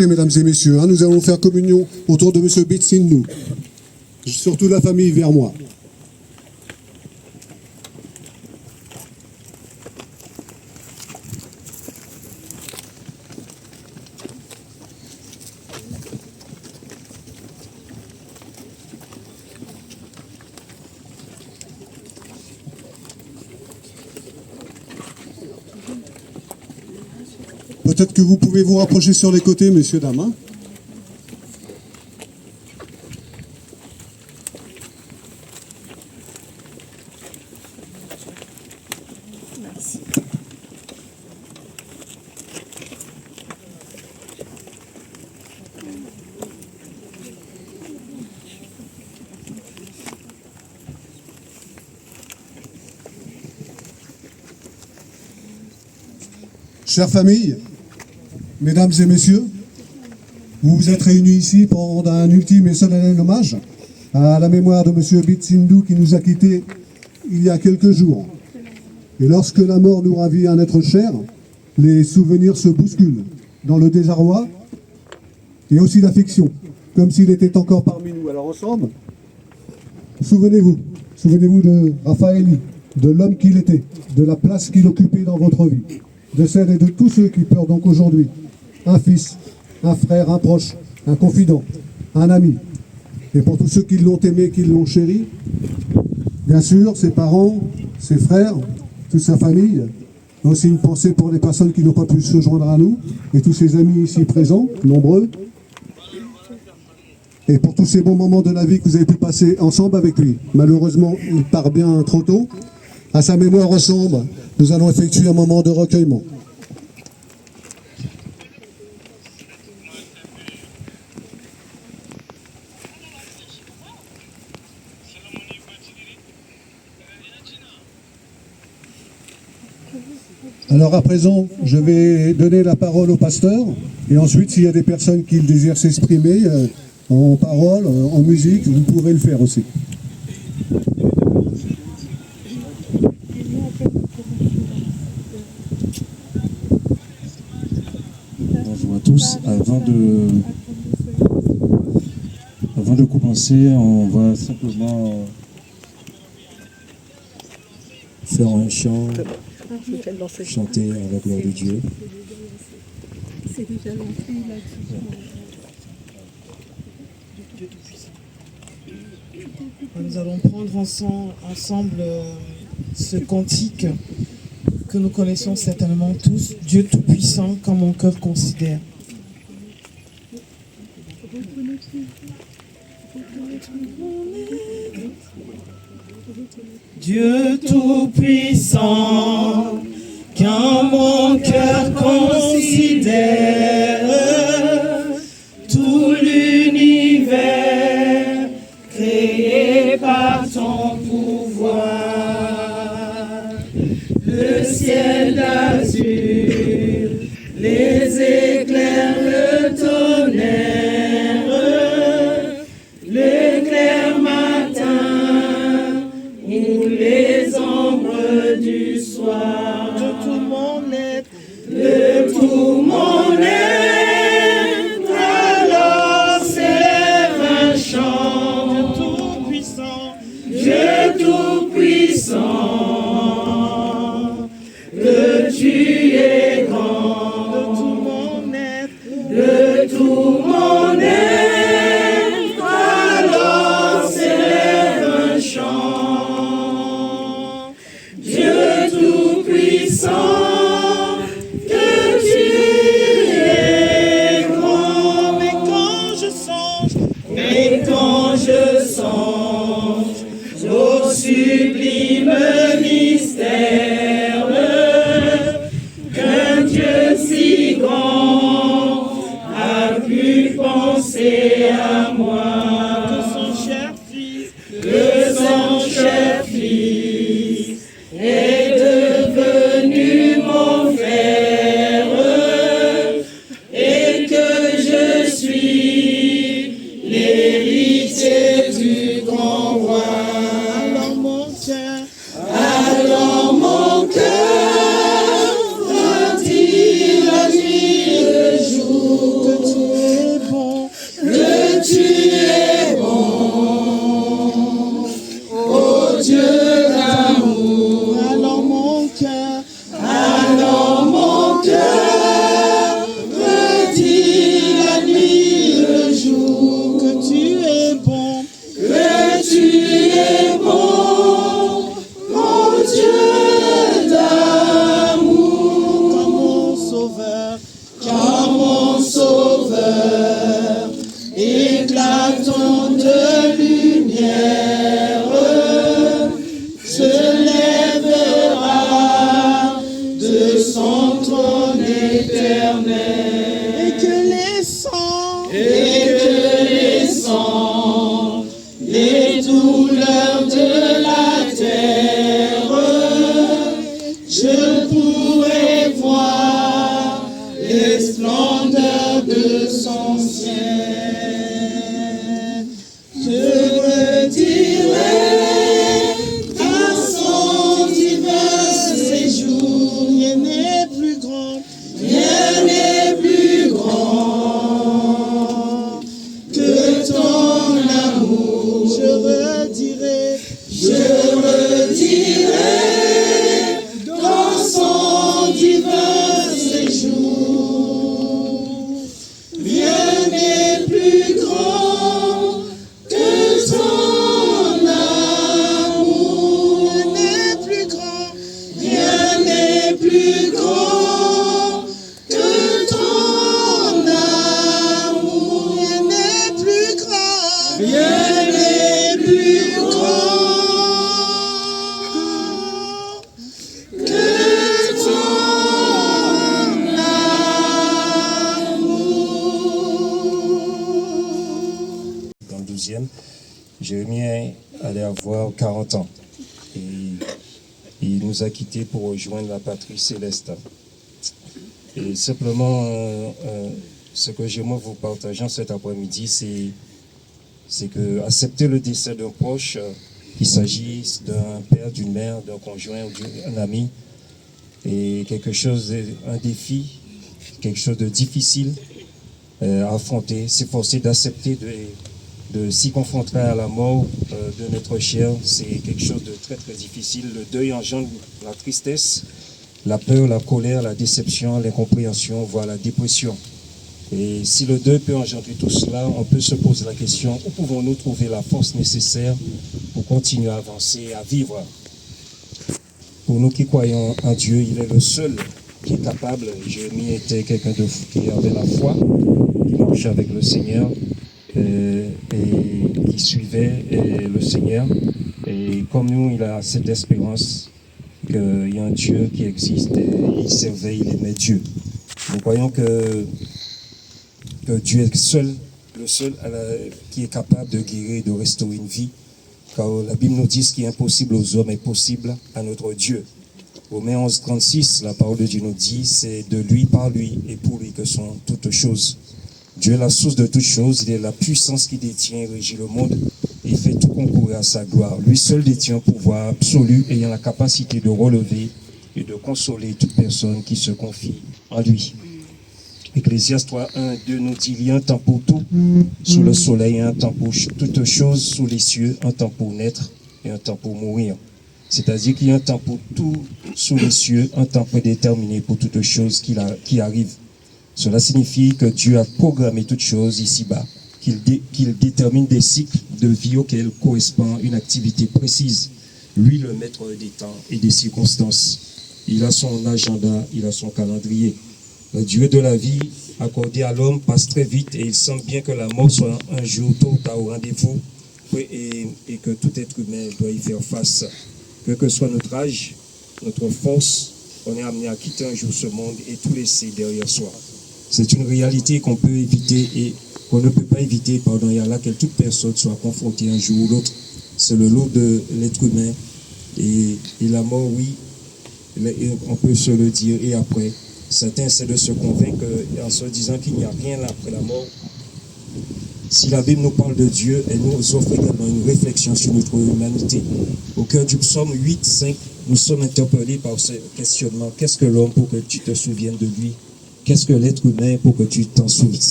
Mesdames et messieurs, nous allons faire communion autour de M. Bitsindou, surtout la famille vers moi. Peut-être que vous pouvez vous rapprocher sur les côtés, messieurs, dames. Hein. Merci. Chère famille, mesdames et messieurs, vous vous êtes réunis ici pour rendre un ultime et solennel hommage à la mémoire de M. Bitsindou qui nous a quittés il y a quelques jours. Et lorsque la mort nous ravit un être cher, les souvenirs se bousculent dans le désarroi et aussi l'affection, comme s'il était encore parmi nous. Alors ensemble, souvenez-vous de Raffaelli, de l'homme qu'il était, de la place qu'il occupait dans votre vie, de celles et de tous ceux qui pleurent donc aujourd'hui. Un fils, un frère, un proche, un confident, un ami. Et pour tous ceux qui l'ont aimé, qui l'ont chéri, bien sûr, ses parents, ses frères, toute sa famille, mais aussi une pensée pour les personnes qui n'ont pas pu se joindre à nous, et tous ses amis ici présents, nombreux, et pour tous ces bons moments de la vie que vous avez pu passer ensemble avec lui. Malheureusement, il part bien trop tôt. À sa mémoire ensemble, nous allons effectuer un moment de recueillement. Alors à présent, je vais donner la parole au pasteur, et ensuite, s'il y a des personnes qui désirent s'exprimer en parole, en musique, vous pourrez le faire aussi. Bonjour à tous. Avant de commencer, on va simplement faire un chant, chanter à la gloire de Dieu. C'est déjà lancé, il a dit. Nous allons prendre ensemble ce cantique que nous connaissons certainement tous, Dieu Tout-Puissant, quand mon cœur considère. Dieu Tout-Puissant, quand mon cœur considère tout l'univers créé par ton pouvoir, le ciel d'azur, les éclairs, le tonnerre, l'éclair matin ou les ombres du soir, de tout mon être, de tout mon être, alors s'élève un chant, Dieu Tout-Puissant, que tu es grand, de tout mon être, de tout mon être, alors s'élève un chant, Dieu Tout-Puissant, que tu es grand. Mais quand je songe au sublime mystère ton trône éternel. Et que les sangs les douleurs de la terre, je pourrais voir les splendeurs de son ciel. Je redirai à son divin séjour. Rien n'est plus grand, rien n'est plus grand que ton amour. Je redirai dans son divin séjour. Rien n'est plus grand que ton amour. Rien n'est plus grand, rien n'est plus grand que ton amour. Rien n'est plus grand, rien n'est plus grand que ton amour. Dans le 12e, Jérémie allait avoir 40 ans. Et il nous a quittés pour rejoindre la patrie céleste. Et simplement, ce que j'aimerais vous partager cet après-midi, c'est que accepter le décès d'un proche, qu'il s'agisse d'un père, d'une mère, d'un conjoint ou d'un ami, est quelque chose, un défi, quelque chose de difficile à affronter, s'efforcer d'accepter de s'y confronter à la mort de notre cher, c'est quelque chose de très très difficile. Le deuil engendre la tristesse, la peur, la colère, la déception, l'incompréhension, voire la dépression. Et si le deuil peut engendrer tout cela, on peut se poser la question, où pouvons-nous trouver la force nécessaire pour continuer à avancer, à vivre? Pour nous qui croyons en Dieu, il est le seul qui est capable. Jérémie était quelqu'un qui avait la foi, qui marchait avec le Seigneur, et qui suivait le Seigneur. Et comme nous, il a cette espérance qu'il y a un Dieu qui existe, et il servait, il aimait Dieu. Nous croyons que Dieu est le seul qui est capable de guérir et de restaurer une vie. Car la Bible nous dit ce qui est impossible aux hommes est possible à notre Dieu. Romains 11, 36, la parole de Dieu nous dit, c'est de lui, par lui et pour lui que sont toutes choses. Dieu est la source de toutes choses, il est la puissance qui détient et régit le monde et fait tout concourir à sa gloire. Lui seul détient un pouvoir absolu ayant la capacité de relever et de consoler toute personne qui se confie en lui. Ecclésiaste 3, 1, 2 nous dit, il y a un temps pour tout sous le soleil, un temps pour toutes choses sous les cieux, un temps pour naître et un temps pour mourir. C'est-à-dire qu'il y a un temps pour tout sous les cieux, un temps prédéterminé pour toutes choses qui arrivent. Cela signifie que Dieu a programmé toutes choses ici-bas, qu'il détermine des cycles de vie auxquels correspond une activité précise. Lui, le maître des temps et des circonstances. Il a son agenda, il a son calendrier. La durée de la vie accordée à l'homme passe très vite et il semble bien que la mort soit un jour tôt ou tard au rendez-vous et que tout être humain doit y faire face. Quel que soit notre âge, notre force, on est amené à quitter un jour ce monde et tout laisser derrière soi. C'est une réalité qu'on peut éviter et qu'on ne peut pas éviter pendant à laquelle toute personne soit confrontée un jour ou l'autre. C'est le lot de l'être humain et la mort, oui, on peut se le dire et après. Certains essaient de se convaincre en se disant qu'il n'y a rien après la mort. Si la Bible nous parle de Dieu, elle nous offre également une réflexion sur notre humanité. Au cœur du psaume 8, 5, nous sommes interpellés par ce questionnement. Qu'est-ce que l'homme pour que tu te souviennes de lui? Qu'est-ce que l'être humain pour que tu t'en souviennes?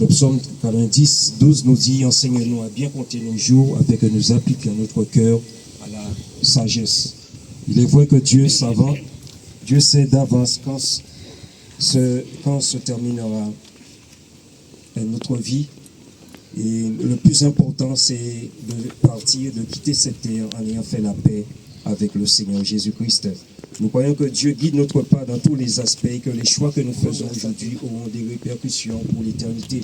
Le psaume 90, 12 nous dit, enseigne-nous à bien compter nos jours afin que nous appliquions notre cœur à la sagesse. Il est vrai que Dieu est savant. Dieu sait d'avance quand se terminera notre vie. Et le plus important, c'est de partir, de quitter cette terre en ayant fait la paix avec le Seigneur Jésus-Christ. Nous croyons que Dieu guide notre pas dans tous les aspects et que les choix que nous faisons aujourd'hui auront des répercussions pour l'éternité.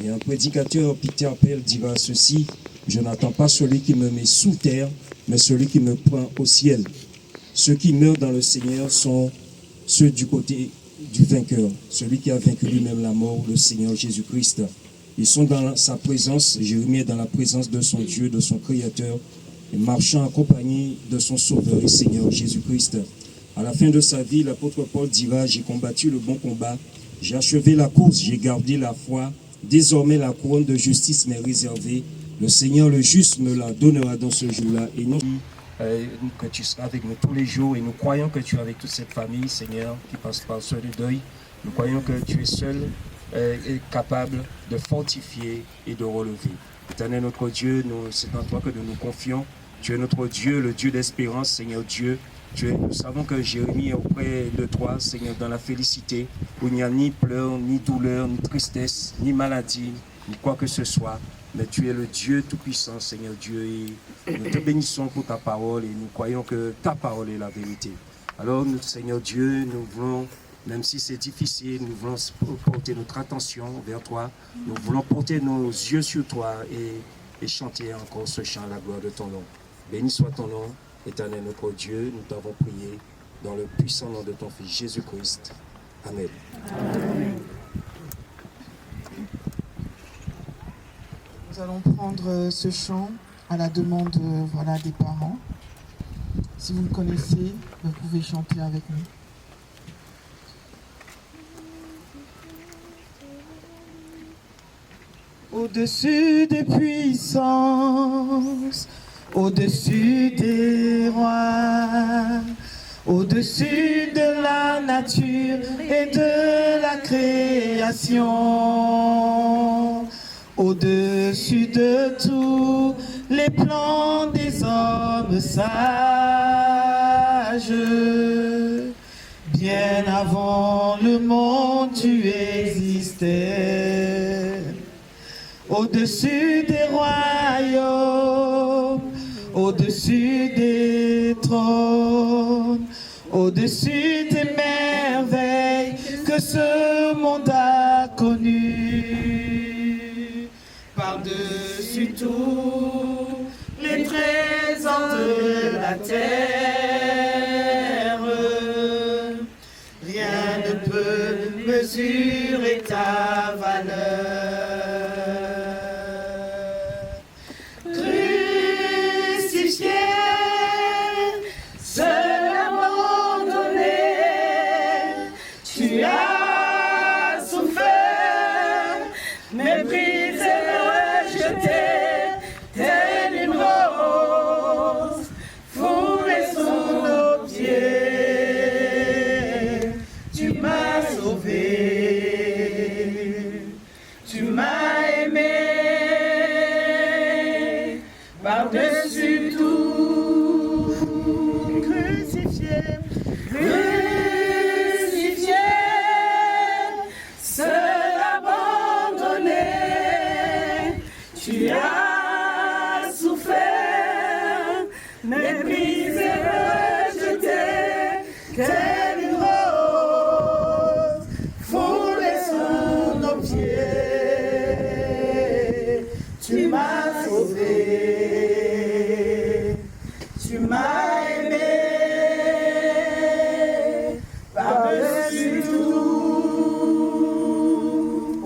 Et un prédicateur, Peter Pell, dira ceci, « Je n'attends pas celui qui me met sous terre, mais celui qui me prend au ciel. » Ceux qui meurent dans le Seigneur sont ceux du côté du vainqueur, celui qui a vaincu lui-même la mort, le Seigneur Jésus-Christ. Ils sont dans sa présence, Jérémie est dans la présence de son Dieu, de son Créateur, et marchant accompagné de son Sauveur et Seigneur Jésus-Christ. À la fin de sa vie, l'apôtre Paul dira, j'ai combattu le bon combat, j'ai achevé la course, j'ai gardé la foi, désormais la couronne de justice m'est réservée, le Seigneur le juste me la donnera dans ce jour-là, et nous, que tu seras avec nous tous les jours, et nous croyons que tu es avec toute cette famille, Seigneur, qui passe par ce deuil, nous croyons que tu es seul et capable de fortifier et de relever. Éternel notre Dieu, c'est en toi que nous nous confions, tu es notre Dieu, le Dieu d'espérance, Seigneur Dieu. Nous savons que Jérémie est auprès de toi, Seigneur, dans la félicité, où il n'y a ni pleurs, ni douleur, ni tristesse, ni maladie, ni quoi que ce soit. Mais tu es le Dieu Tout-Puissant, Seigneur Dieu, et nous te bénissons pour ta parole, et nous croyons que ta parole est la vérité. Alors, Seigneur Dieu, nous voulons, même si c'est difficile, nous voulons porter notre attention vers toi, nous voulons porter nos yeux sur toi et chanter encore ce chant à la gloire de ton nom. Béni soit ton nom. Éternel notre Dieu, nous t'avons prié dans le puissant nom de ton Fils Jésus-Christ. Amen. Amen. Nous allons prendre ce chant à la demande des parents. Si vous le connaissez, vous pouvez chanter avec nous. Au-dessus des puissances, au-dessus des rois, au-dessus de la nature et de la création, au-dessus de tous les plans des hommes sages, bien avant le monde tu existais, au-dessus des royaumes, au-dessus des trônes, au-dessus des merveilles que ce monde a connues, par-dessus tous les trésors de la terre, rien ne peut mesurer ta valeur.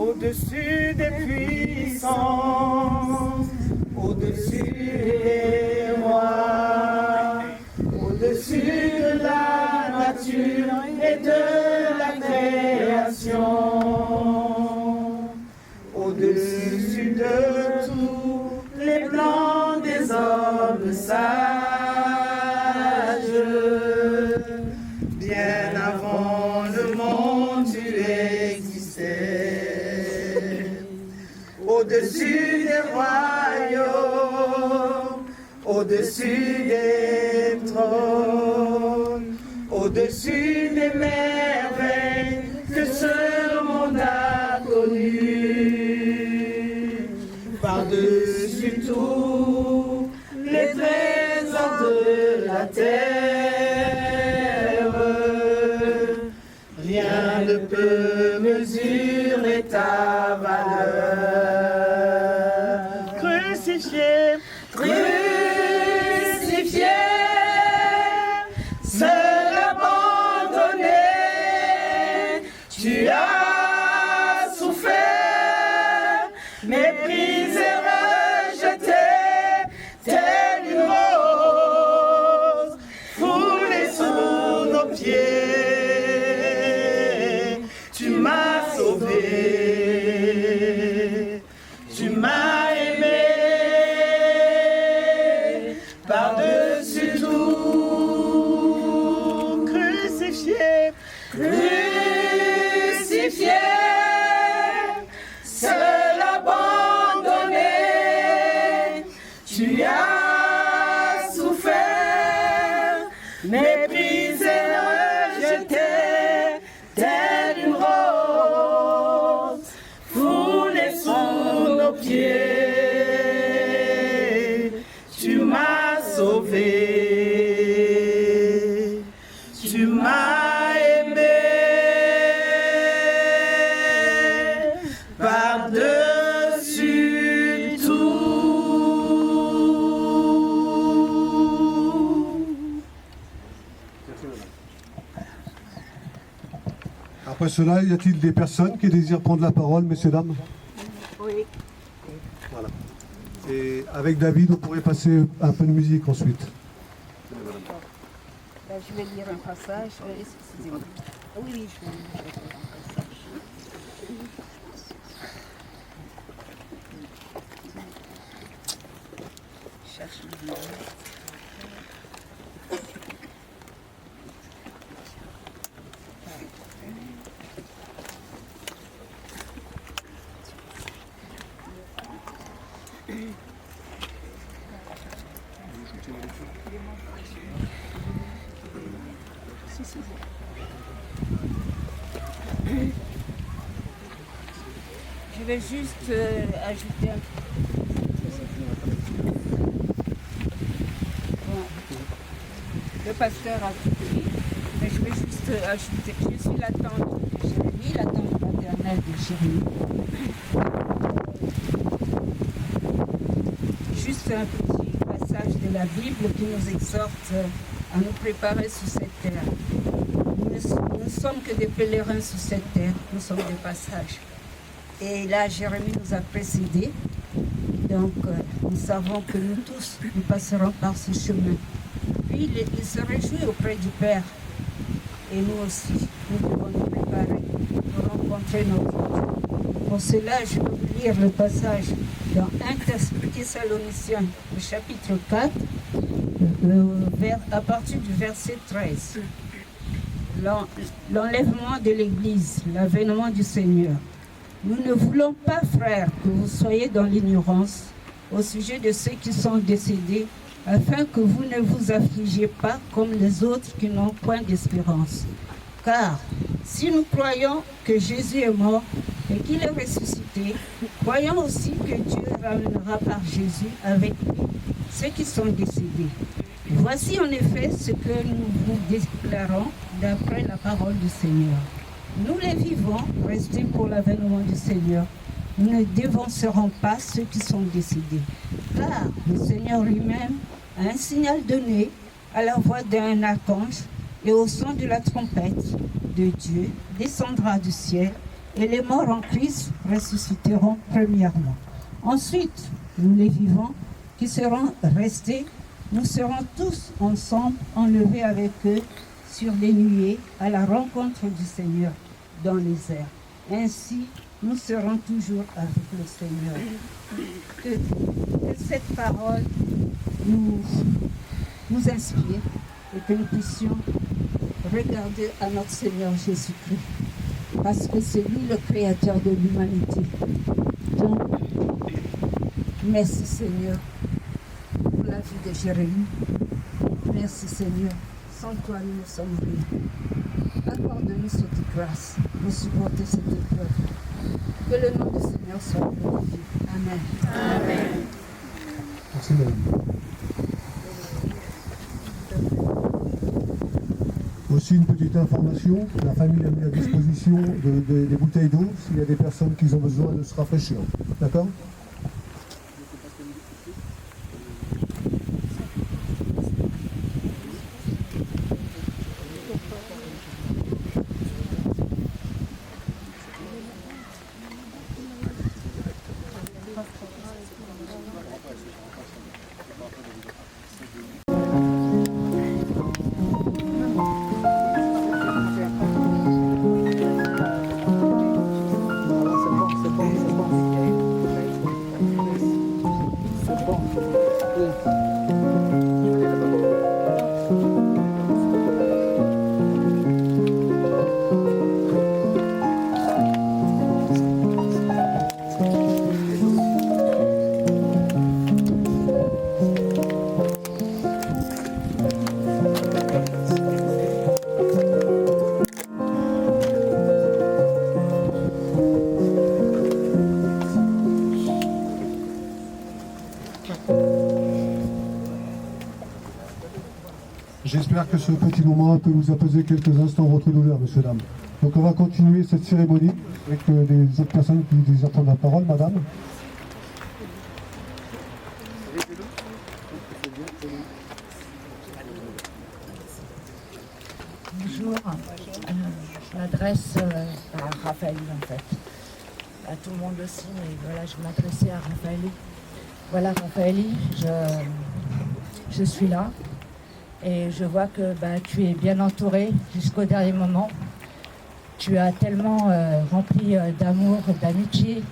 Au-dessus des puissances, au-dessus des rois, au-dessus de la nature et de la création, au-dessus de tous les plans des hommes sages, bien avant le monde tu existais, au-dessus des royaumes, au-dessus des trônes, au-dessus des merveilles que ce monde a connues, par-dessus tous les trésors de la terre, rien ne peut mesurer ta valeur. Crucifié, crucifié, seul abandonné, Tu as souffert, méprisé, rejeté, telle une rose, foulée sous nos pieds. Tu m'as sauvé, tu m'as aimé, par-dessus tout, crucifié, crucifié, seul abandonné, tu as souffert, méprisé, rejeté, telle une rose, foulée sous nos pieds. Tu m'as sauvé, tu m'as aimé, par-dessus tout. Après cela, y a-t-il des personnes qui désirent prendre la parole, messieurs, dames? Oui. Voilà. Et avec David, on pourrait passer un peu de musique ensuite. Je vais lire un passage. Excusez-moi. Oui, je vais lire un passage. Je cherche le livre. Je vais juste ajouter un bon, le pasteur a tout dit, mais je vais juste ajouter. Je suis la tante de Jérémie, la tante maternelle de Jérémie. Juste un petit passage de la Bible qui nous exhorte à nous préparer sur cette terre. Nous ne sommes que des pèlerins sur cette terre, nous sommes des passages. Et là, Jérémie nous a précédés. Donc, nous savons que nous tous, nous passerons par ce chemin. Puis, il se réjouit auprès du Père. Et nous aussi, nous devons nous préparer pour rencontrer notre Dieu. Pour cela, je vais vous lire le passage dans 1 Thessaloniciens, le chapitre 4, à partir du verset 13. L'enlèvement de l'Église, l'avènement du Seigneur. Nous ne voulons pas, frères, que vous soyez dans l'ignorance au sujet de ceux qui sont décédés, afin que vous ne vous affligiez pas comme les autres qui n'ont point d'espérance. Car si nous croyons que Jésus est mort et qu'il est ressuscité, croyons aussi que Dieu ramènera par Jésus avec lui ceux qui sont décédés. Voici en effet ce que nous vous déclarons d'après la parole du Seigneur. Nous les vivants, restés pour l'avènement du Seigneur, nous ne dévancerons pas ceux qui sont décédés. Car le Seigneur lui-même a un signal donné à la voix d'un archange et au son de la trompette de Dieu descendra du ciel et les morts en Christ ressusciteront premièrement. Ensuite, nous les vivants qui serons restés, nous serons tous ensemble enlevés avec eux sur les nuées à la rencontre du Seigneur dans les airs. Ainsi, nous serons toujours avec le Seigneur. Que cette parole nous inspire et que nous puissions regarder à notre Seigneur Jésus-Christ. Parce que c'est lui le créateur de l'humanité. Donc, merci Seigneur pour la vie de Jérémie. Merci Seigneur. Sans toi, nous ne sommes rien. Accorde-nous cette grâce pour supporter cette épreuve. Que le nom du Seigneur soit glorifié. Amen. Amen. Merci, madame. Aussi une petite information, la famille a mis à disposition des bouteilles d'eau s'il y a des personnes qui ont besoin de se rafraîchir. D'accord ? J'espère que ce petit moment peut vous apaiser quelques instants votre douleur, messieurs, dames. Donc on va continuer cette cérémonie avec les autres personnes qui désirent prendre la parole, madame. Bonjour, je m'adresse à Raphaël en fait, à tout le monde aussi, mais voilà, je m'adressais à Raphaël. Voilà Raphaël, je suis là et je vois que tu es bien entouré jusqu'au dernier moment. Tu as tellement rempli d'amour, d'amitié,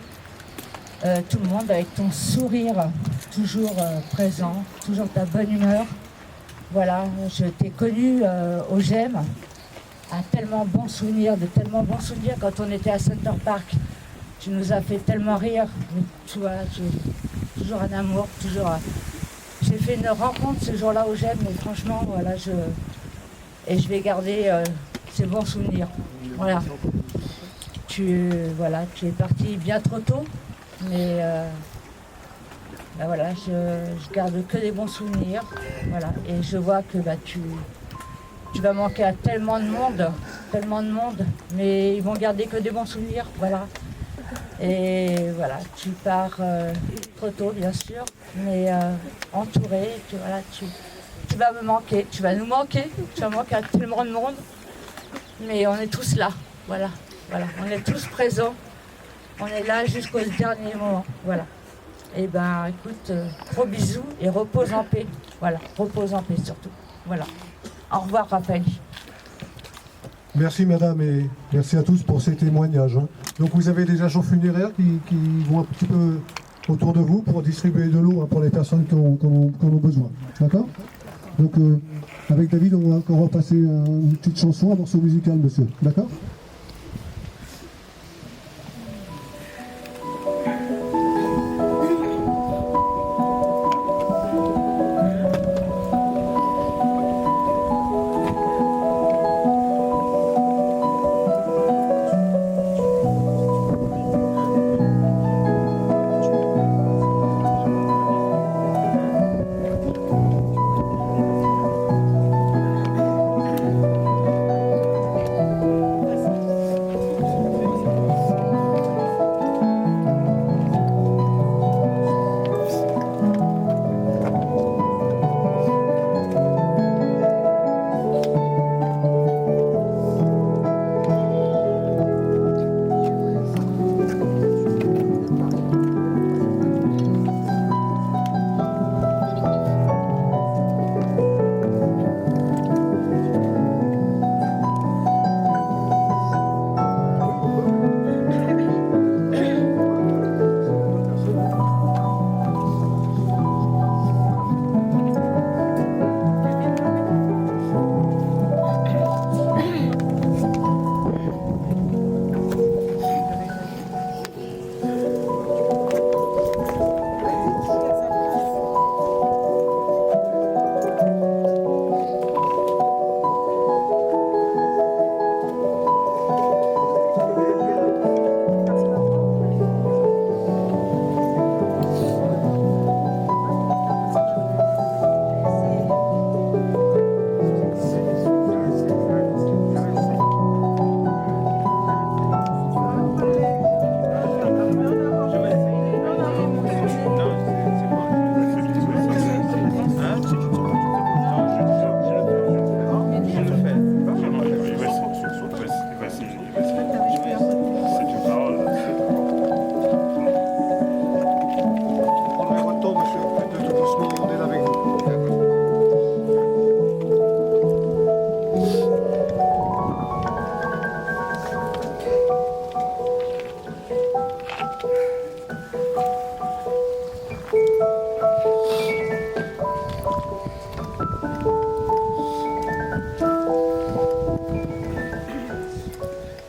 tout le monde avec ton sourire toujours présent, toujours ta bonne humeur. Voilà, je t'ai connu au GEM, un tellement bon souvenir, de tellement bons souvenirs quand on était à Center Park. Tu nous as fait tellement rire, tu vois, toujours un amour, toujours. J'ai fait une rencontre ce jour-là au GEM, mais franchement, voilà, je vais garder ces bons souvenirs. Voilà. Tu es parti bien trop tôt, mais voilà, je garde que des bons souvenirs, voilà, et je vois que tu vas manquer à tellement de monde, mais ils vont garder que des bons souvenirs, voilà. Et voilà, tu pars trop tôt, bien sûr, mais entouré, tu vas me manquer, tu vas nous manquer, tu vas manquer à tellement de monde, mais on est tous là, voilà, on est tous présents, on est là jusqu'au dernier moment, voilà. Et écoute, gros bisous et repose en paix. Voilà, repose en paix surtout. Voilà. Au revoir Raphaël. Merci madame et merci à tous pour ces témoignages. Donc vous avez des agents funéraires qui vont un petit peu autour de vous pour distribuer de l'eau pour les personnes qui en ont besoin. D'accord? Donc avec David, on va passer une petite chanson, un morceau musical, monsieur. D'accord?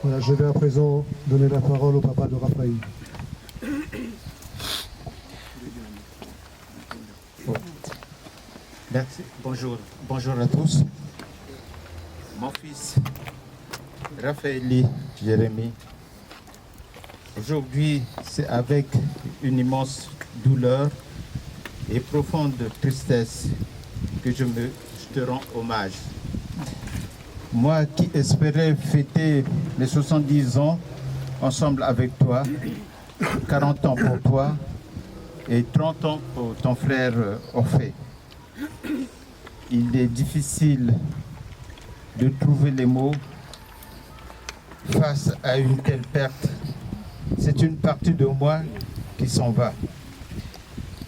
Voilà, je vais à présent donner la parole au papa de Raphaël. Merci. Bonjour à tous. Mon fils, Raphaël Jérémy, aujourd'hui, c'est avec une immense douleur et profonde tristesse que je je te rends hommage. Moi qui espérais fêter les 70 ans ensemble avec toi, 40 ans pour toi et 30 ans pour ton frère Orphée. Il est difficile de trouver les mots face à une telle perte. C'est une partie de moi qui s'en va.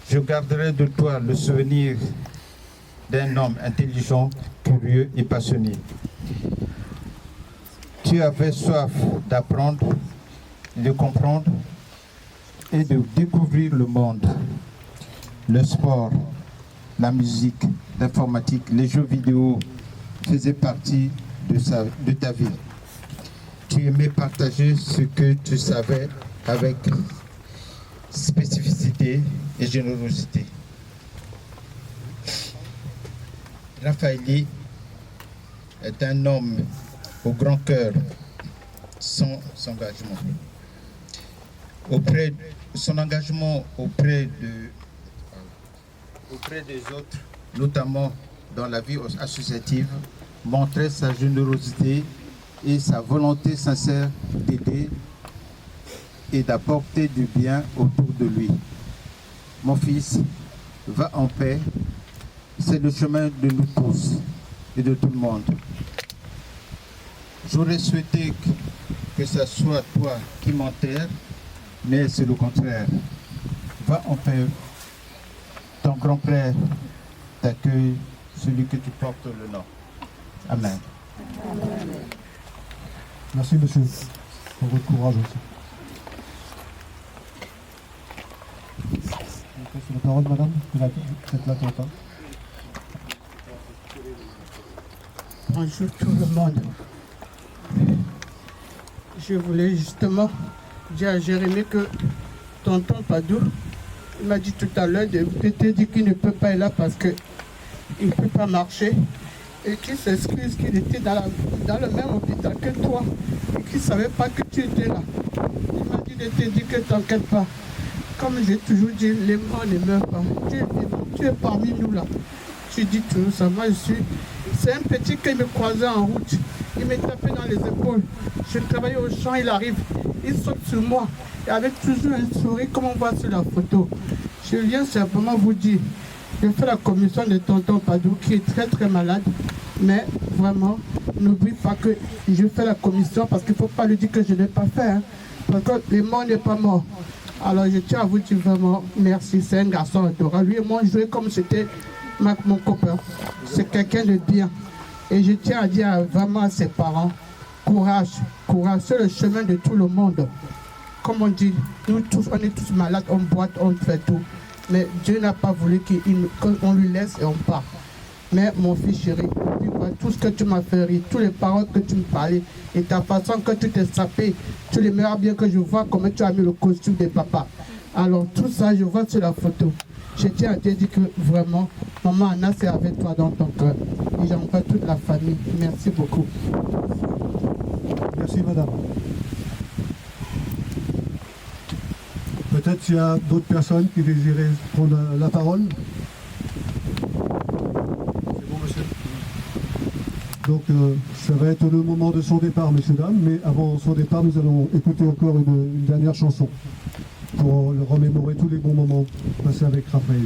Je garderai de toi le souvenir d'un homme intelligent, curieux et passionné. Tu avais soif d'apprendre, de comprendre et de découvrir le monde, le sport, la musique, l'informatique, les jeux vidéo faisaient partie de ta vie. Tu aimais partager ce que tu savais avec spécificité et générosité. Raphaël est un homme au grand cœur, sans engagement. Son engagement auprès des autres, notamment dans la vie associative, montrait sa générosité et sa volonté sincère d'aider et d'apporter du bien autour de lui. Mon fils, va en paix, c'est le chemin de nous tous et de tout le monde. J'aurais souhaité que ce soit toi qui m'enterres, mais c'est le contraire. Va en paix, ton grand-père t'accueille, celui que tu portes le nom. Amen. Merci, monsieur, pour votre courage aussi. C'est la parole, madame. Faites l'attentat. Bonjour tout le monde. Je voulais justement dire à Jérémie que tonton Padou, il m'a dit tout à l'heure de te dire qu'il ne peut pas être là parce qu'il ne peut pas marcher et qu'il s'excuse qu'il était dans le même hôpital que toi et qu'il ne savait pas que tu étais là. Il m'a dit de te dire que t'inquiète pas. Comme j'ai toujours dit, les morts ne meurent pas. Tu es vivant, tu es parmi nous là. Tu dis toujours ça. Moi je suis. C'est un petit qui me croisait en route. Il me tapait dans les épaules. Je travaillais au champ, il arrive. Il saute sur moi. Et avec toujours un sourire comme on voit sur la photo. Je viens simplement vous dire. Je fais la commission de tonton Padou qui est très très malade. Mais vraiment, n'oublie pas que je fais la commission parce qu'il ne faut pas lui dire que je ne l'ai pas fait. Hein. Parce que le mort n'est pas mort. Alors je tiens à vous dire vraiment merci. C'est un garçon adorable. Lui et moi on jouait comme c'était mon copain. C'est quelqu'un de bien. Et je tiens à dire vraiment à ses parents, courage, courage, c'est le chemin de tout le monde. Comme on dit, nous tous, on est tous malades, on boite, on fait tout. Mais Dieu n'a pas voulu qu'on lui laisse et on part. Mais mon fils chéri, tout ce que tu m'as fait rire, toutes les paroles que tu me parlais, et ta façon que tu t'es sapé, tu les meilleurs bien que je vois comment tu as mis le costume de papa. Alors tout ça, je vois sur la photo. Je tiens à te dire que vraiment, maman Anna, c'est avec toi dans ton cœur. Et j'envoie toute la famille. Merci beaucoup. Merci, madame. Peut-être qu'il y a d'autres personnes qui désiraient prendre la parole. C'est bon, monsieur. Donc, ça va être le moment de son départ, messieurs, dames. Mais avant son départ, nous allons écouter encore une dernière chanson pour remémorer tous les bons moments passés avec Raphaël.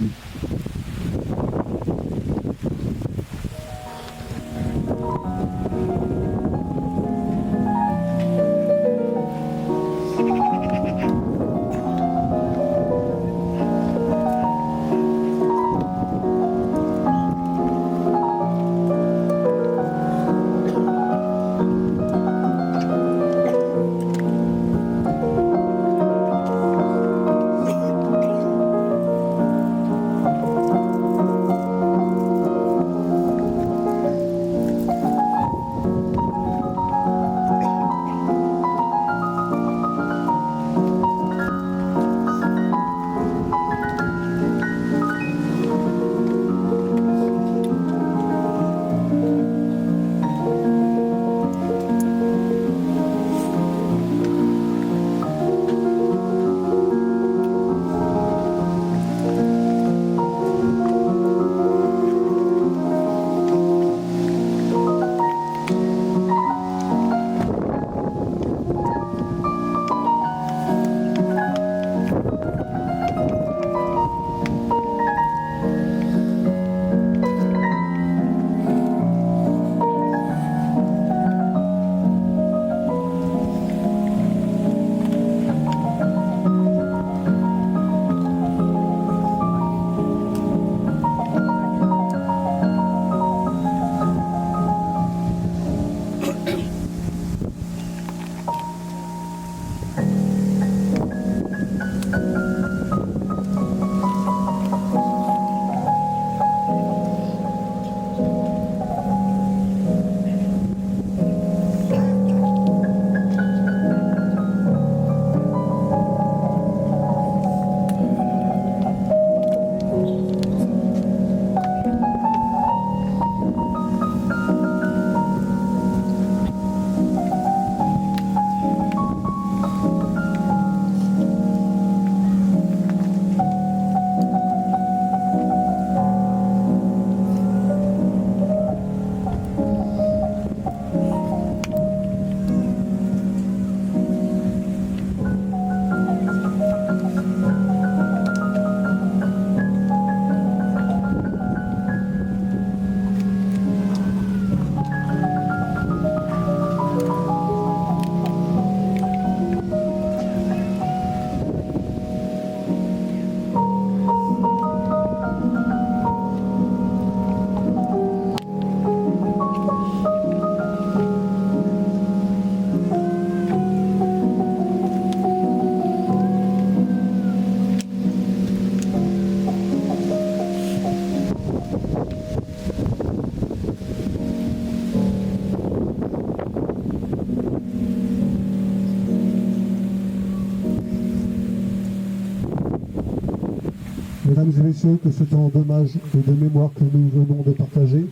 Mesdames et messieurs, que ce temps d'hommage et de mémoire que nous venons de partager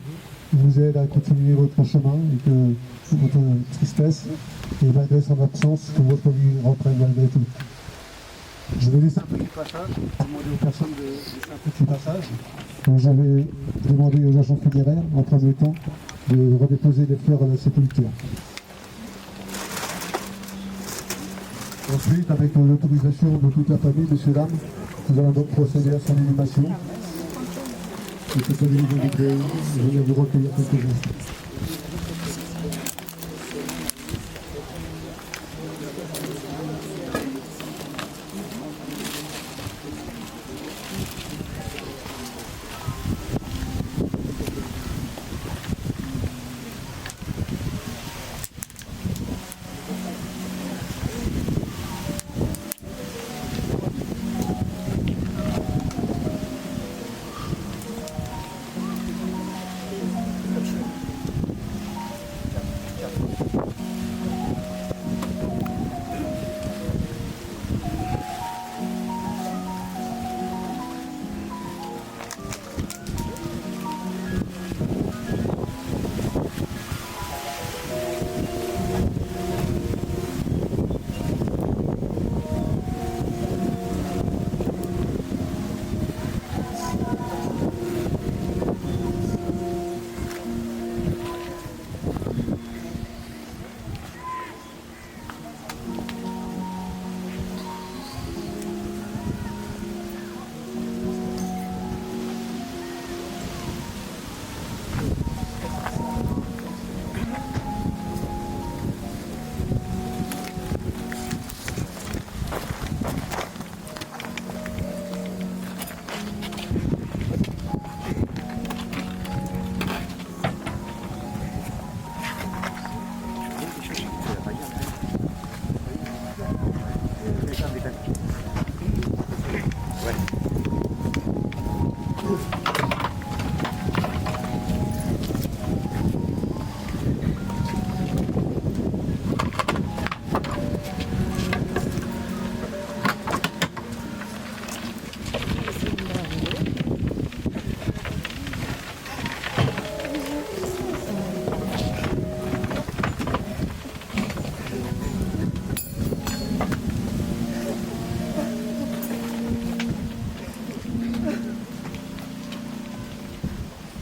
vous aide à continuer votre chemin et que votre tristesse et malgré son absence, que votre vie reprenne malgré tout. Je vais laisser un petit passage, demander aux personnes de laisser un petit passage. Donc je vais demander aux agents funéraires, en premier temps, de redéposer les fleurs à la sépulture. Ensuite, avec l'autorisation de toute la famille, messieurs, dames, nous allons donc procéder à son inhumation. Et que ce livre de Créé, je vais vous recueillir quelques instants.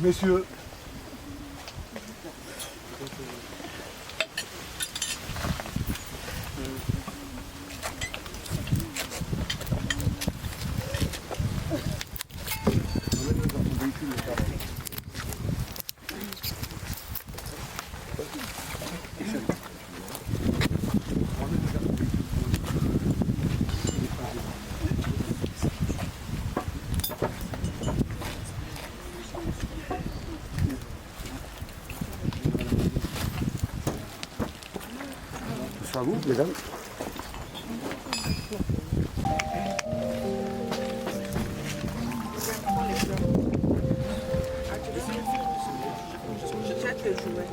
Messieurs, à vous, mesdames.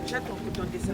Jette ton dessin.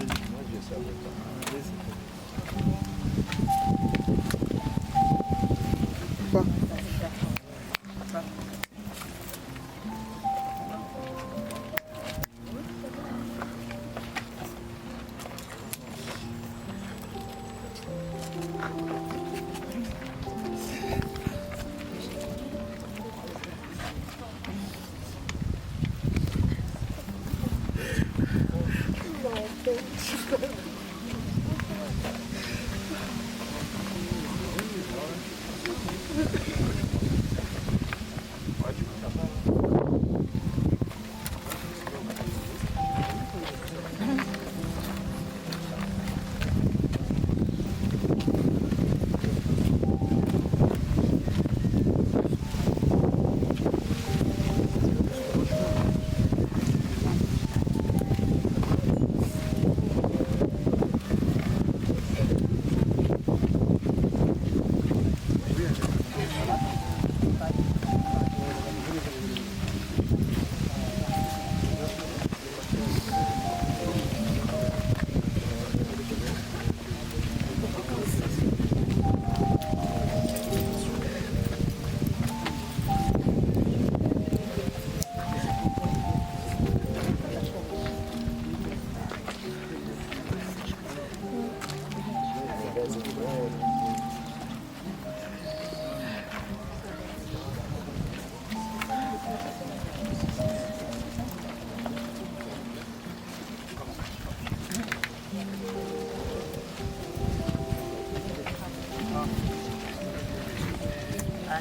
Ah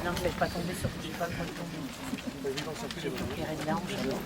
non, faites pas tomber sur j'ai pas le temps de tomber. J'ai préféré de l'ange alors.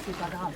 C'est pas grave.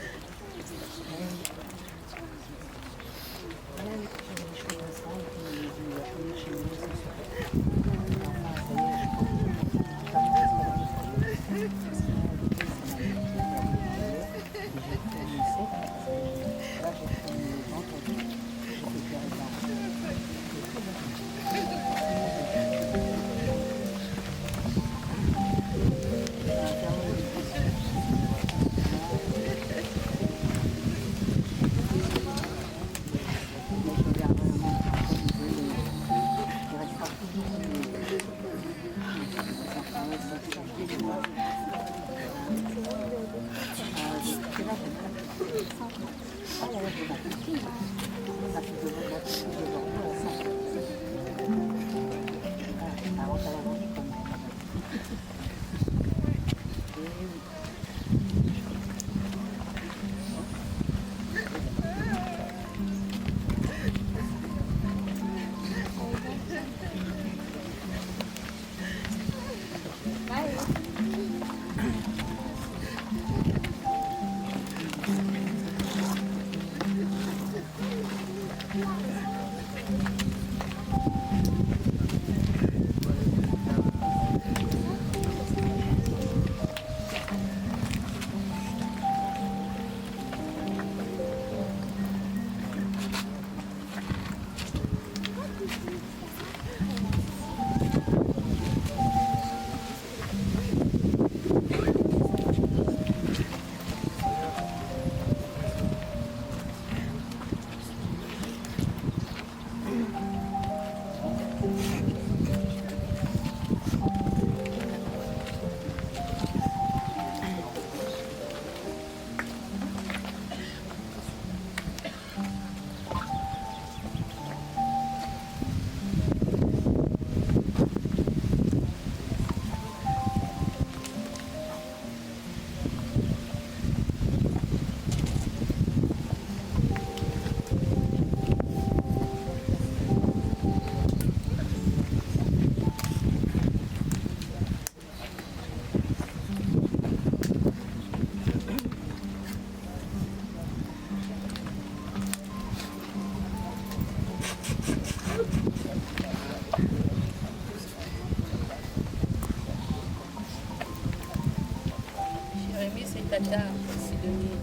Jérémie, c'est Tata Sidonie.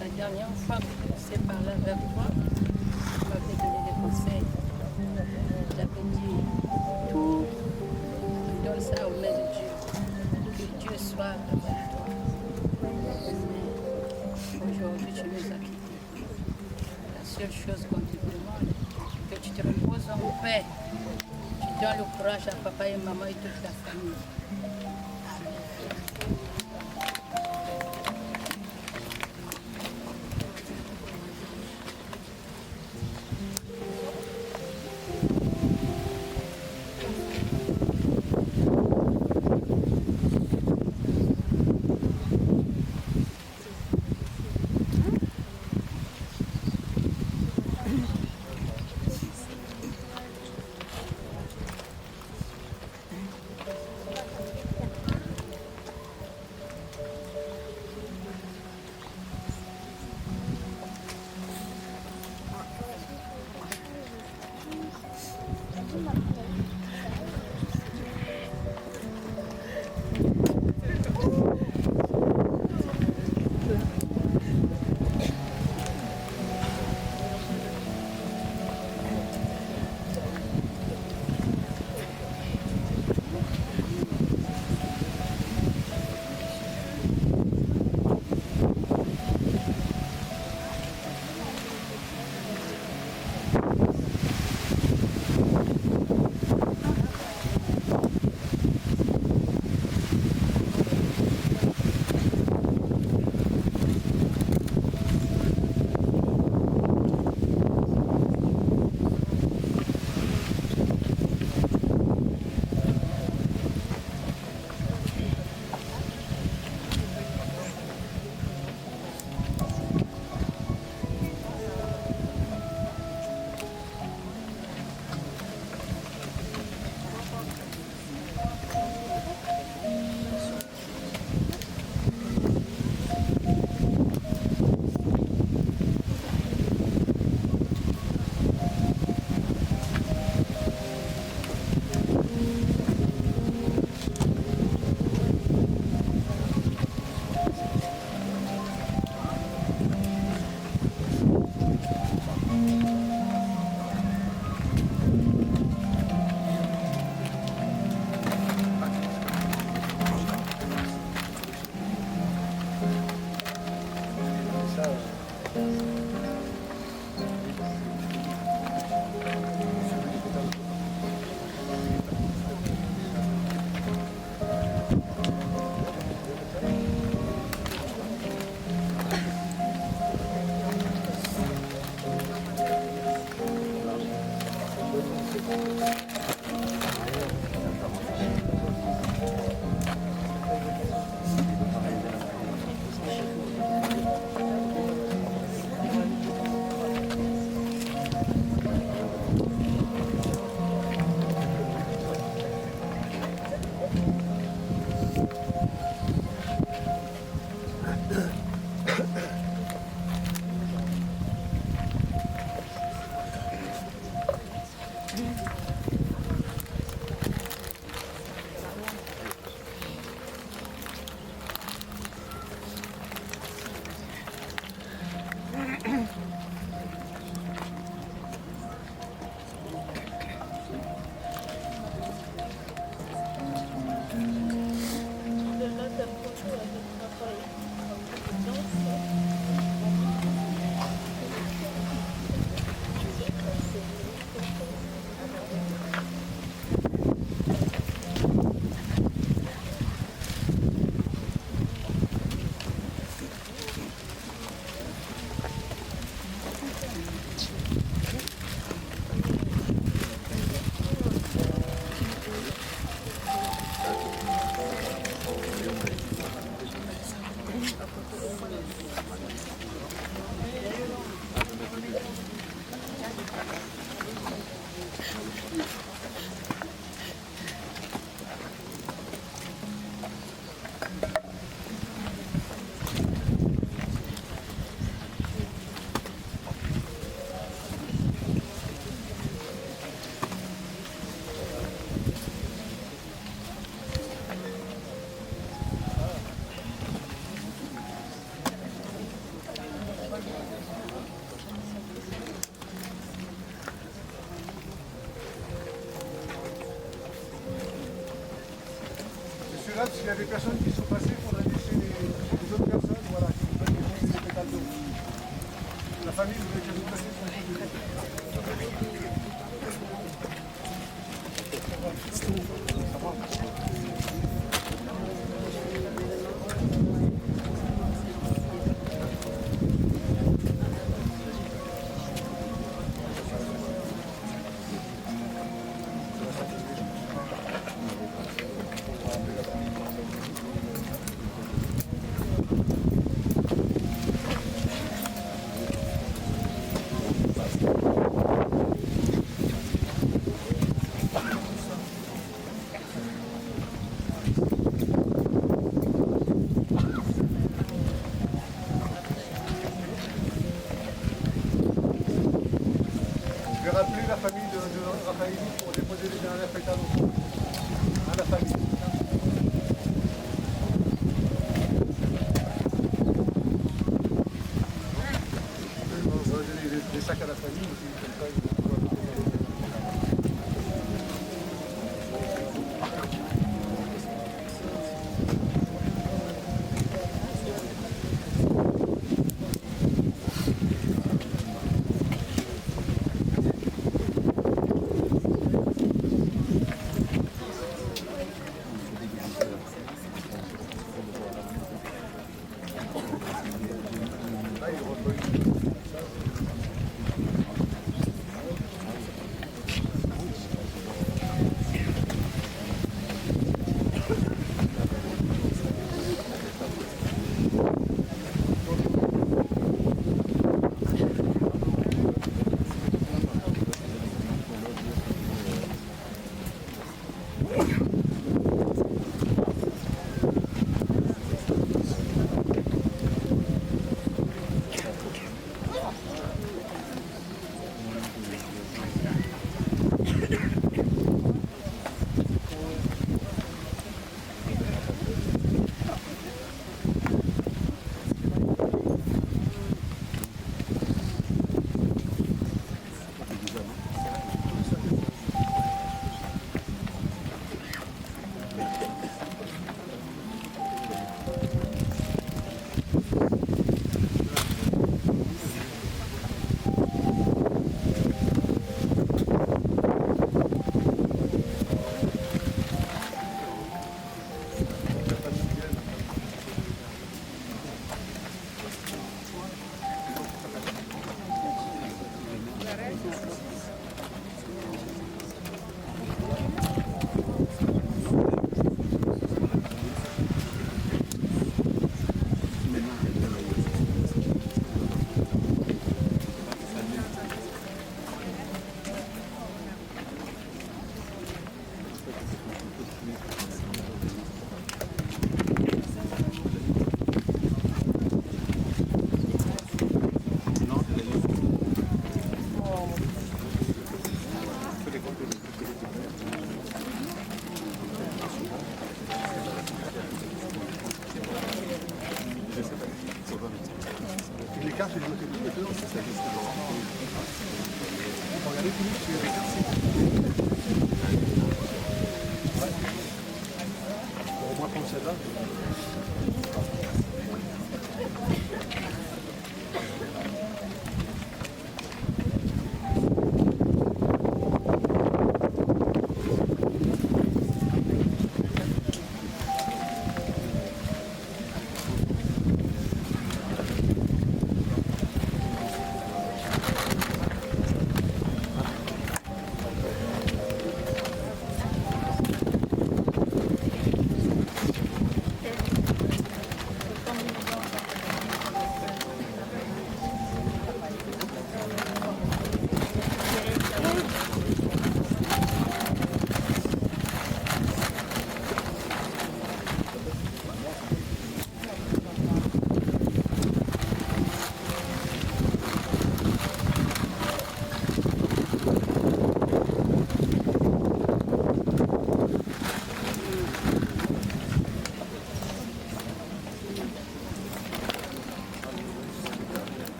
La dernière fois que je suis parlé avec toi, tu m'avais donné des conseils. J'avais dit, tout, donne ça aux mains de Dieu. Que Dieu soit avec toi. Aujourd'hui, tu nous as quittés. La seule chose qu'on te demande, que tu te reposes en paix. Tu donnes le courage à papa et maman et toute la famille. Là, s'il y a des personnes qui sont passées, il faudrait laisser les autres personnes, voilà, qui vous donnent des pétales d'eau. La famille, vous voulez qu'elle vous passe rappeler la famille de Raphaël pour déposer les dernières pétales au fond. À la famille. On va donner des sacs à la famille aussi, comme ça, ils vont pouvoir déposer. Les cartes, je les ai dedans, c'est ça. Regardez, Philippe, tu les cartes. On va au moins prendre celle-là.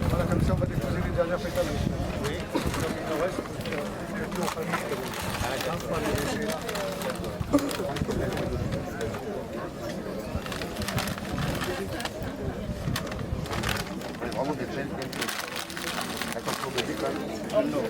Voilà, comme ça on va déposer les dernières pétales. Oui. Le reste, c'est en famille. On va les laisser là. Vraiment des belles choses. Attention de décolle. Non.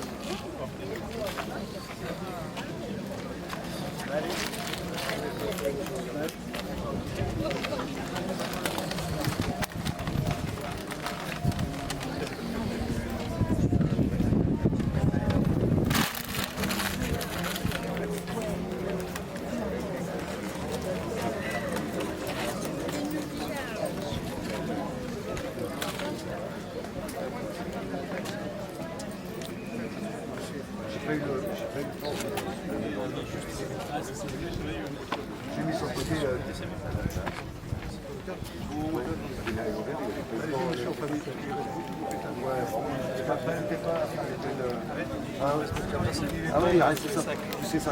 J'ai mis sur le côté. Ah oui, il reste ça. C'est ça.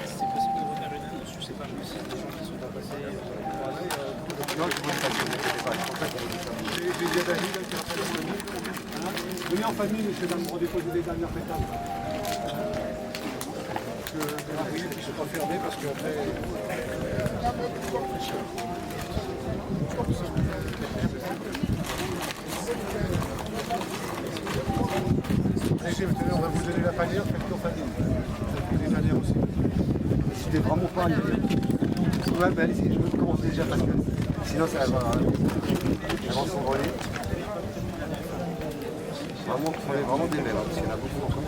C'est possible de refaire une annonce, je sais pas, mais c'est des gens qui sont pas passés. Non, je voulais pas que c'est pas. C'est pour ça qu'on dit ça. J'ai des amis qui rappellent. Venez en famille, monsieur, dame, pour déposer les dernières pétales. Que la rue ne puisse pas fermer parce qu'après. Léger, on va vous donner la panière, faites-le en famille. Les dernières aussi. Décidez vraiment pas. Ouais, mais allez-y, je veux commencer déjà parce que sinon ça va s'envoler. Vraiment, prenez vraiment des belles, parce qu'il y en a beaucoup encore.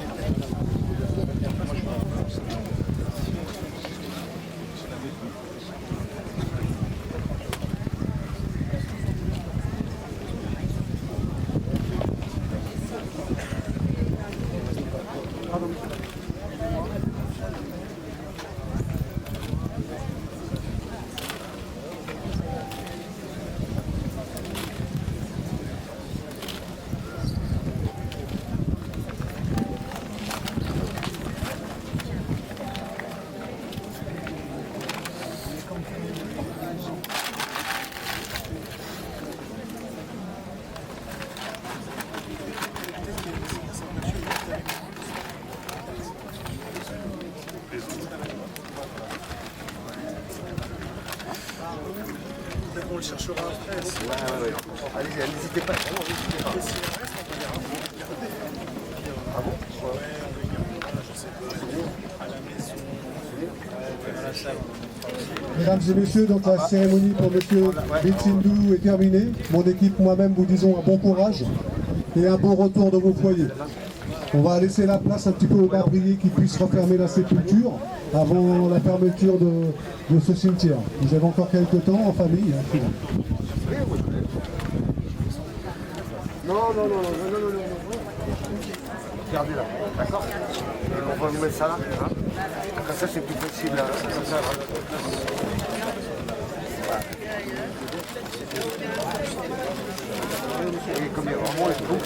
On le cherchera après. Ouais. Allez-y, n'hésitez pas. Vraiment, n'hésitez pas. Ah bon? Mesdames et messieurs, donc la cérémonie pour monsieur Bitsindou est terminée. Mon équipe, moi-même, vous disons un bon courage et un bon retour dans vos foyers. On va laisser la place un petit peu aux marbriers qui puissent refermer la sépulture avant la fermeture de ce cimetière. Vous avez encore quelques temps en famille. Hein, non. Regardez là, d'accord. On va vous mettre ça là. Hein. Comme ça, c'est plus flexible. Là. Comme ça, et comme il y a vraiment beaucoup.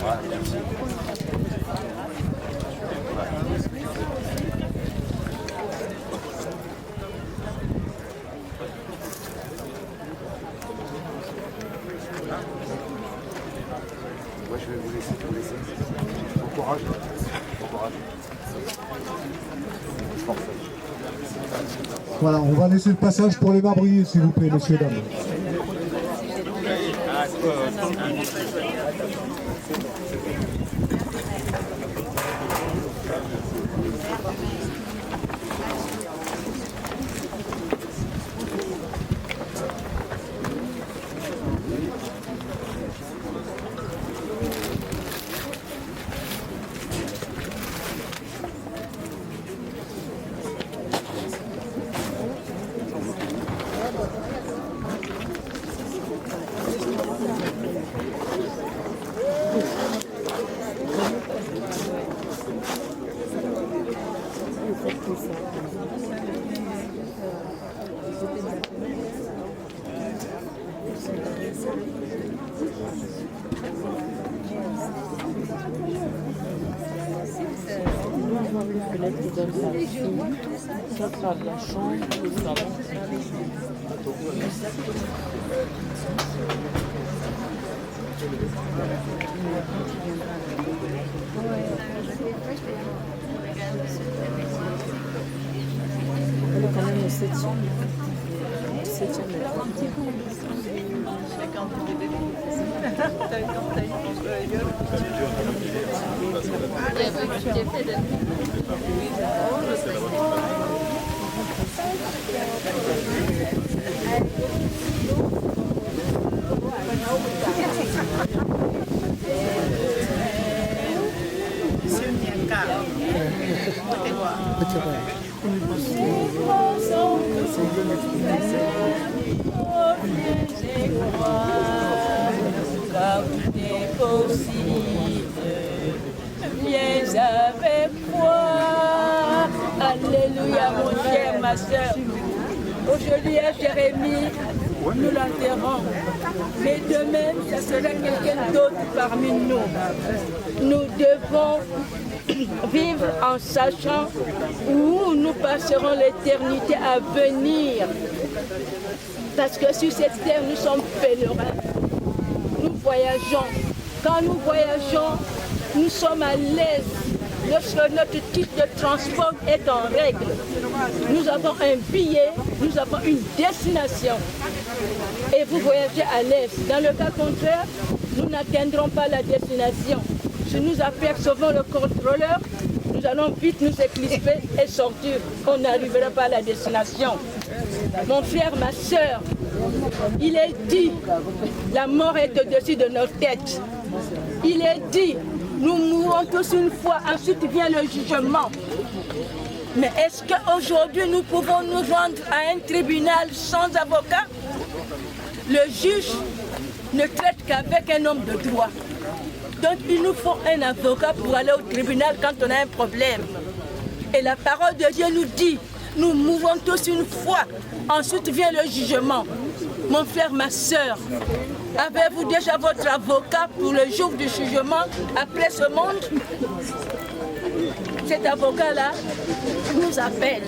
Voilà, merci. Moi, je vais vous laisser. Bon courage. Voilà, on va laisser le passage pour les marbriers, s'il vous plaît, messieurs, dames. Ça sera de la chambre, le salon. Elle est quand même au 7e. Viens avec moi. Alléluia, mon cher, ma soeur. Aujourd'hui à Jérémie, nous l'enterrons. Mais demain, ça sera quelqu'un d'autre parmi nous. Nous devons vivre en sachant où nous passerons l'éternité à venir. Parce que sur cette terre, nous sommes pèlerins. Nous voyageons. Quand nous voyageons, nous sommes à l'aise. Lorsque notre type de transport est en règle, nous avons un billet, nous avons une destination. Et vous voyagez à l'aise. Dans le cas contraire, nous n'atteindrons pas la destination. Si nous apercevons le contrôleur, nous allons vite nous éclisper et sortir. On n'arrivera pas à la destination. Mon frère, ma soeur, il est dit, la mort est au-dessus de nos têtes. Il est dit, nous mourrons tous une fois, ensuite vient le jugement. Mais est-ce qu'aujourd'hui nous pouvons nous rendre à un tribunal sans avocat? Le juge ne traite qu'avec un homme de droit. Donc il nous faut un avocat pour aller au tribunal quand on a un problème. Et la parole de Dieu nous dit, nous mourons tous une fois, ensuite vient le jugement. Mon frère, ma soeur, avez-vous déjà votre avocat pour le jour du jugement après ce monde? Cet avocat-là nous appelle.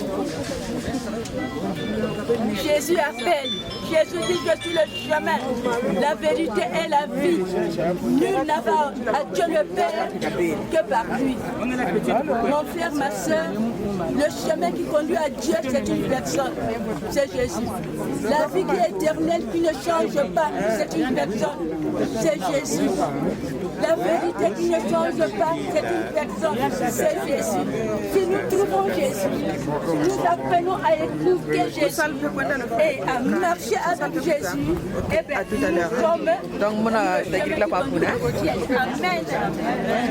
Jésus appelle. Jésus dit, je suis le chemin, la vérité et la vie. Nul n'a pas à Dieu le Père que par lui. Mon frère, ma soeur, le chemin qui conduit à Dieu, c'est une personne, c'est Jésus. La vie qui est éternelle, qui ne change pas, c'est une personne, c'est Jésus. La vérité qui ne change pas, c'est une personne, c'est Jésus. Si nous trouvons Jésus, nous apprenons à écouter Jésus et à marcher avec Jésus, et bien nous sommes. Amen.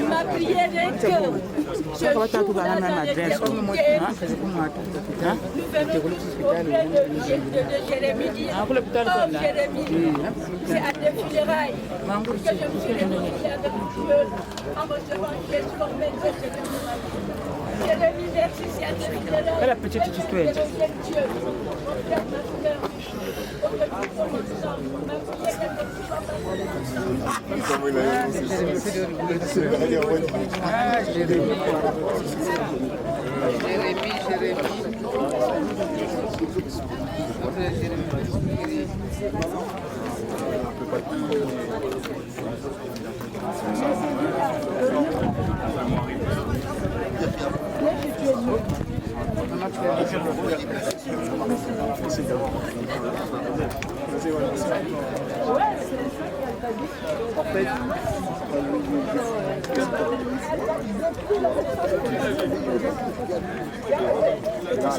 Ma prière est que je trouve dans l'éternité. Nous venons auprès de Jérémie dire, oh Jérémie, c'est à tes funérailles que je me suis réunie avec Dieu en recevant Jésus comme maître de Jérémie, merci, c'est à tes funérailles. La petite histoire. Dieu, mon Père, ma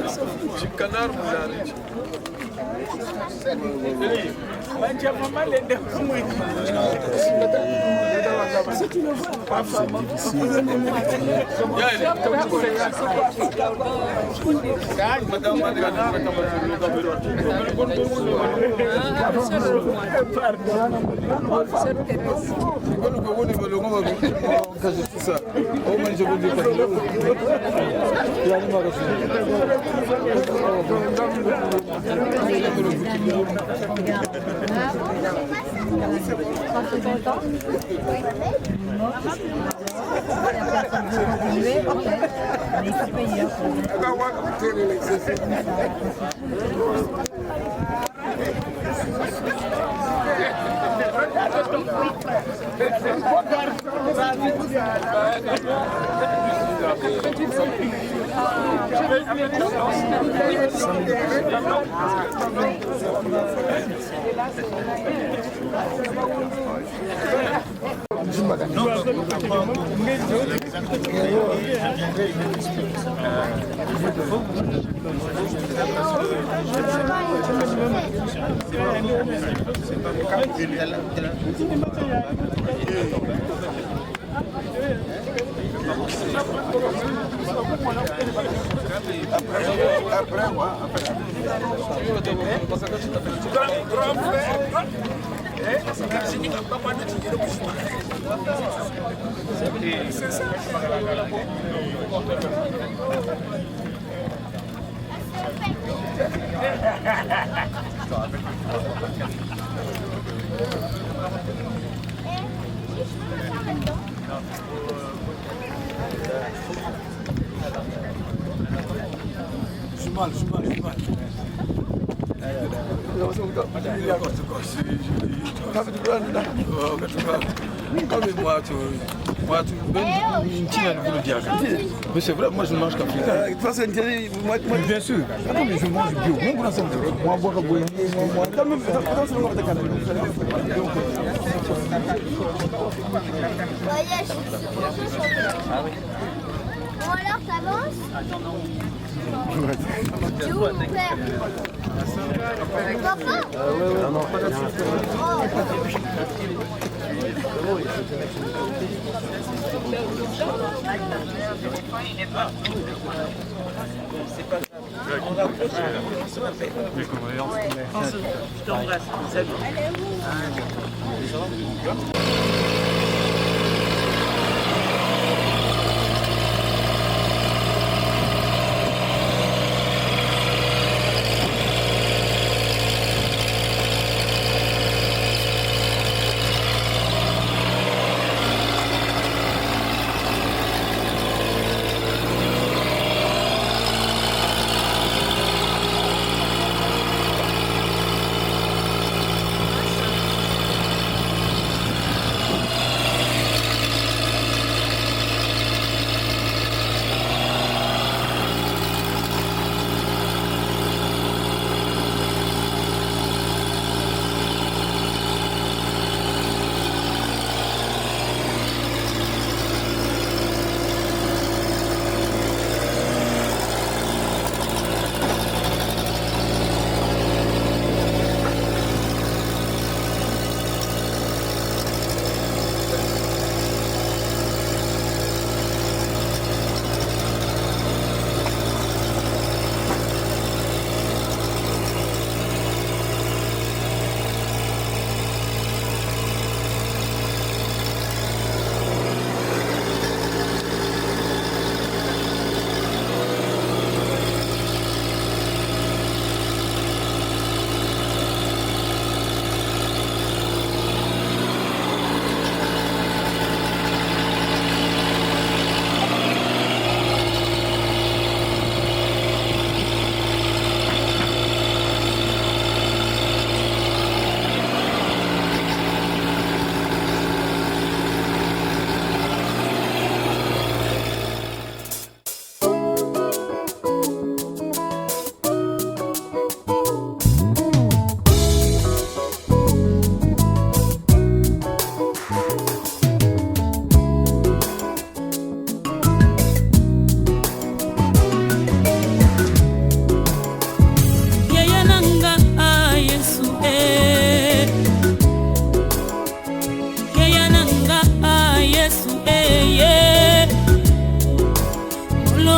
soeur, Canard, si tu le vois, Mais c'est vrai, moi je mange qu'africain. Bien sûr. Attends, mais je mange bio. Moi, Bon alors, t'avances? Tu où, mon père? Papa? Je t'embrasse. Salut.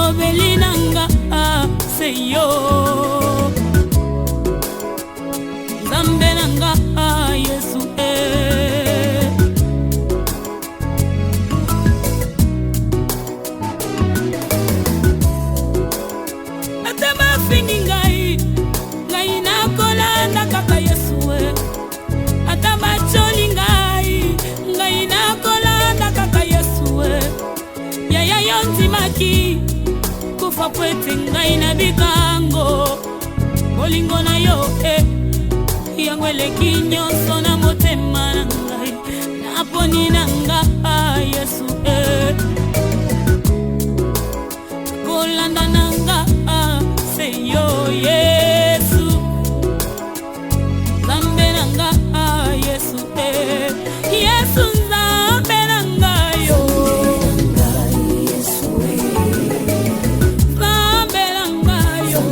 molobeli nanga seyo Nzambe nanga Yesu Atama fini ngai nakolanda kaka Yesu Atama choli ngai nakolanda kaka Yesu Yaya yonzimaki kufa pwete ngai na bikango Bolingo na yo yango eleki nyonso na motema na ngai naponi na nga Yesu kolanda na nga seyo Yesu Nzambe na nga Yesu Yesu Nzambe na nga yo Nzambe na nga yo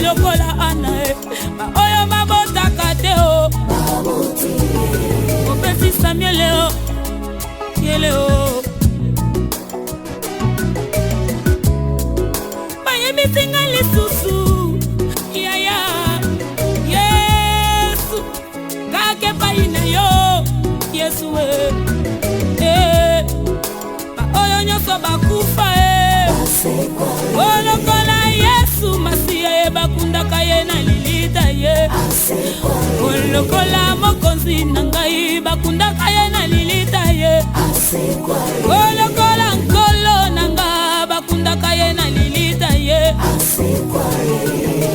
Lokola ana ba oyo babota kate Opesi Samuel yele Baye misinga lisusu yaya Yesu kake paina yo Yesu ba oyo nyoso bakufa Lokola Yesu Masiya bakunda kaye na lilita ye Lokola mokonzi nangai bakunda kaye na lilita ye Lokola nkolo nanga bakunda kaye na lilita ye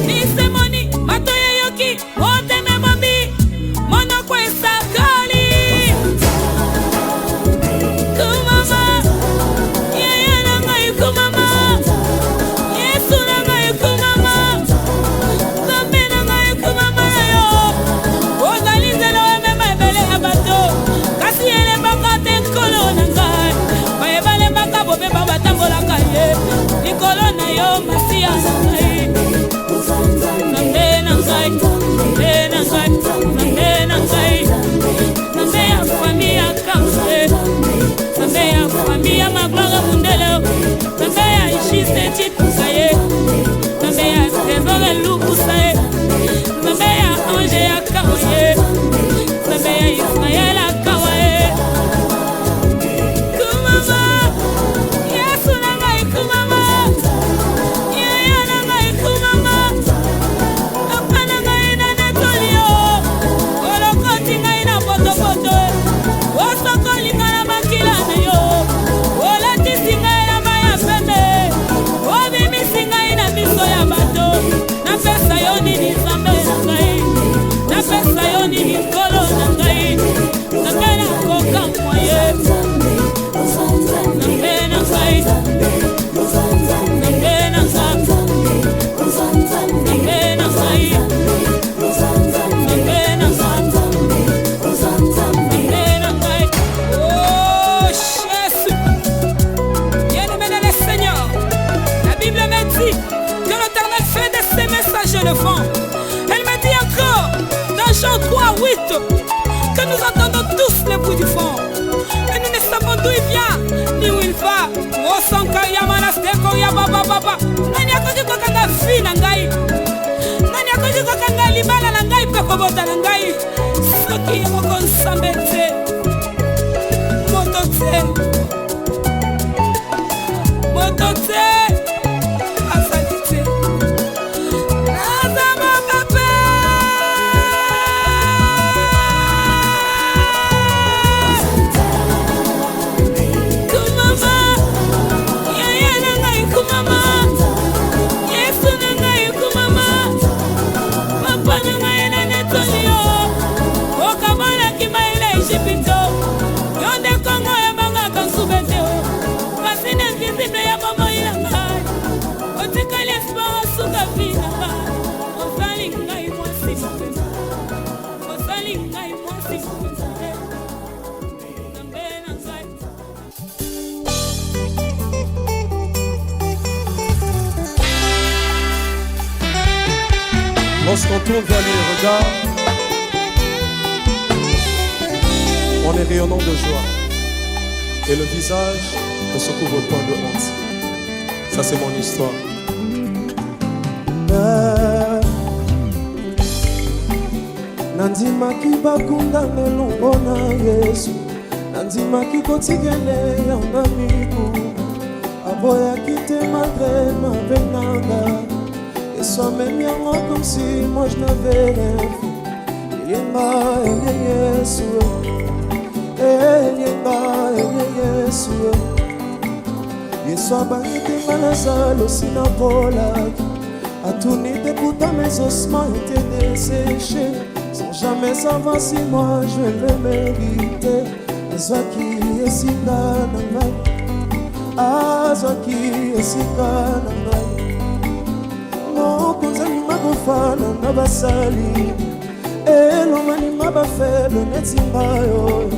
Nisemoni matoye yoki wote memombi Mono kwesa kali Kumama Yaya nangai kumama Nikolo na yo Masiya nangai Nande nangai Nande nangai Nande nangai Nande ya familia kamse Nande ya familia magloga mundele Nande ya ishiste chipusaye Nande ya tezore lukusaye Nande ya anje ya kawaye Nande ya Ismaela kawaye Kumama Yesu nangai kumama Yaya nangai Bible me dit que l'Éternel fait de ses messagers le vent. Elle me dit encore, dans Jean 3:8, que nous entendons tous le bruit du vent. Mais nous ne savons d'où il vient, ni où il va. Osanka yamanasteko ya baba baba. Nani akoki kokanga fi na ngai? Nani akoki kokanga libala na ngai pe kobota na ngai? Soki yamoko nsambe te. Moto te. Moto te. Asali te. Nazama pape. Kumama. Yaya na ngai kumama. Yesu na ngai kumama. Papa na ngai na netonio. Okamana kimaile Ejipito. Yonde Kongo ya manga kansubete. Masine invisible ya mama ila ngai. Otikali espoir suka vina ngai. Osali ngai mwasi mpenza. Osali ngai mwasi mpenza. Nambe na ngai. Lorsqu'on tourne vers lui le regard, on est rayonnant de joie. Et le visage ne se couvre pas de honte. Ça, c'est mon histoire. Nandimaki bakunda melongo na Yesu, nandimaki kotikele yanga miku, aboyaki te malgré ma benanga. Et soit même yango comme si moi je n'avais rien fait. Elienga, Yesu, Elienga, Yesu. Yesu abangite manazalo sinapolaki. Atunite pourtant mes ossements étaient desséchés. Sans jamais savoir si moi je le méritais. Azwaki esika na ngai, azwaki esika na ngai. Mokonzani makofana na basali, elonganima bafaible neti ngai oyo.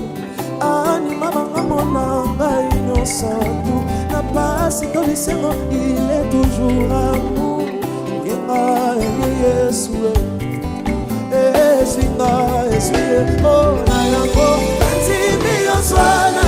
Anima bangamona ngai nyonso tu. Na pasi to bisengo, il est toujours amour. Yenga Yesu, esinga esuye. Oh na yango, antimi yoswana